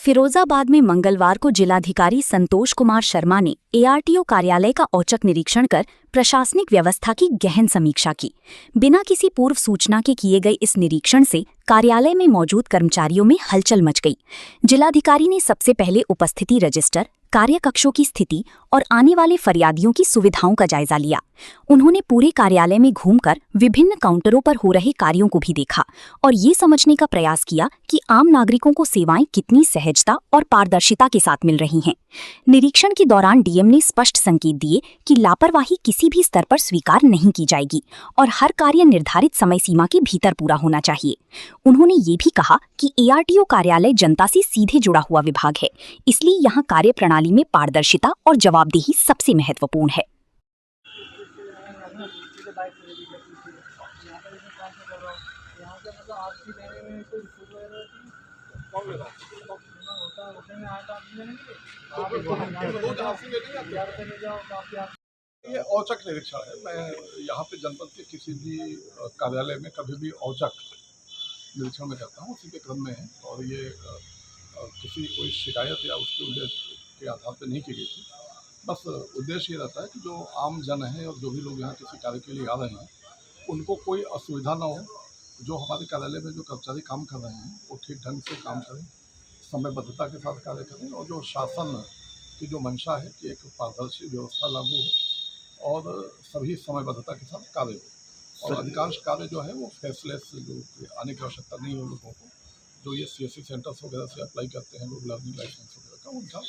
फिरोजाबाद में मंगलवार को जिलाधिकारी संतोष कुमार शर्मा ने एआरटीओ कार्यालय का औचक निरीक्षण कर प्रशासनिक व्यवस्था की गहन समीक्षा की। बिना किसी पूर्व सूचना के किए गए इस निरीक्षण से कार्यालय में मौजूद कर्मचारियों में हलचल मच गई। जिलाधिकारी ने सबसे पहले उपस्थिति रजिस्टर, कार्यकक्षों की स्थिति और आने वाले फरियादियों की सुविधाओं का जायजा लिया। उन्होंने पूरे कार्यालय में घूमकर विभिन्न काउंटरों पर हो रहे कार्यों को भी देखा और ये समझने का प्रयास किया कि आम नागरिकों को सेवाएं कितनी सहजता और पारदर्शिता के साथ मिल रही हैं। निरीक्षण के दौरान डीएम ने स्पष्ट संकेत दिए कि लापरवाही किसी भी स्तर पर स्वीकार नहीं की जाएगी और हर कार्य निर्धारित समय सीमा के भीतर पूरा होना चाहिए। उन्होंने ये भी कहा कि एआरटीओ कार्यालय जनता से सीधे जुड़ा हुआ विभाग है, इसलिए यहाँ कार्य प्रणाली में पारदर्शिता और जवाबदेही सबसे महत्वपूर्ण है। ये औचक निरीक्षण है। मैं यहाँ पे जनपद के किसी भी कार्यालय में कभी भी औचक निरीक्षण में करता हूँ, उसी के क्रम में है। और ये किसी कोई शिकायत या उसके उद्देश्य के आधार पर नहीं की गई थी। बस उद्देश्य ये रहता है कि जो आम जन है और जो भी लोग यहाँ किसी कार्य के लिए आ रहे हैं, उनको कोई असुविधा ना हो। जो हमारे कार्यालय में जो कर्मचारी काम कर रहे हैं वो ठीक ढंग से काम करें, समयबद्धता के साथ कार्य करें और जो शासन की जो मंशा है कि एक पारदर्शी व्यवस्था लागू हो और सभी समयबद्धता के साथ कार्य हो। और अधिकांश कार्य जो है वो फेसलेस, जो आने की आवश्यकता नहीं है लोगों को, जो ये सीएससी सेंटर्स वगैरह से अप्लाई करते हैं लोग लर्निंग लाइसेंस वगैरह का,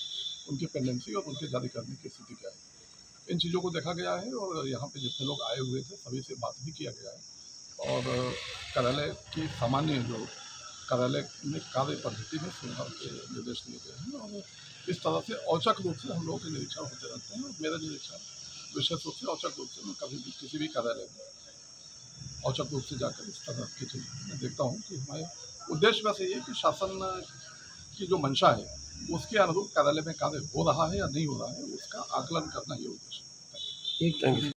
उनकी पेंडेंसी और उनके जारी करने की स्थिति क्या है, इन चीज़ों को देखा गया है। और यहाँ पे जितने लोग आए हुए थे सभी से बात भी किया गया है और कार्यालय की सामान्य जो कार्यालय में कार्य पद्धति में सुधार के निर्देश दिए गए हैं। और इस तरह से औचक रूप से हम लोगों के निरीक्षण होते रहते हैं। और मेरा निरीक्षण विशेष रूप से औचक रूप से मैं कभी भी किसी भी कार्यालय में औचक रूप से जाकर इस तरह की चीज़ मैं देखता हूँ कि हमारे उद्देश्य वैसे ये कि शासन की जो मंशा है उसके अनुरूप कार्यालय में कार्य हो रहा है या नहीं हो रहा है, उसका आकलन करना ये उद्देश्य है।